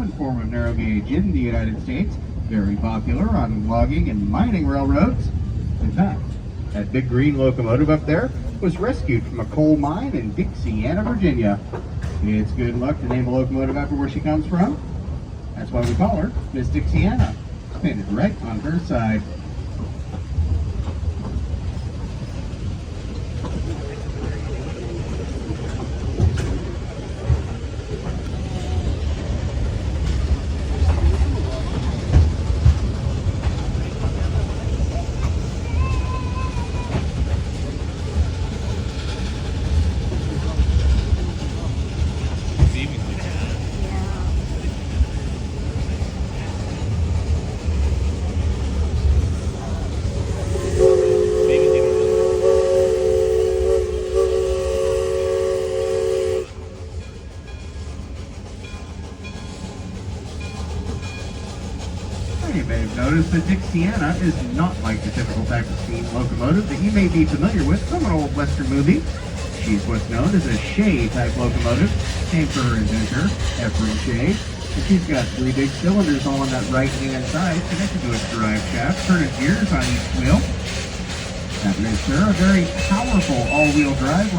common form of narrow gauge in the United States, very popular on logging and mining railroads. In fact, that big green locomotive up there was rescued from a coal mine in Dixiana, Virginia. It's good luck to name a locomotive after where she comes from. That's why we call her Miss Dixiana. Painted right on her side. You may have noticed that Dixiana is not like the typical type of steam locomotive that you may be familiar with from an old western movie. She's what's known as a Shay type locomotive, named for her inventor, Ephraim Shay. And she's got 3 big cylinders all on that right-hand side connected to its drive shaft, turning gears on each wheel. That makes her a very powerful all-wheel drive locomotive.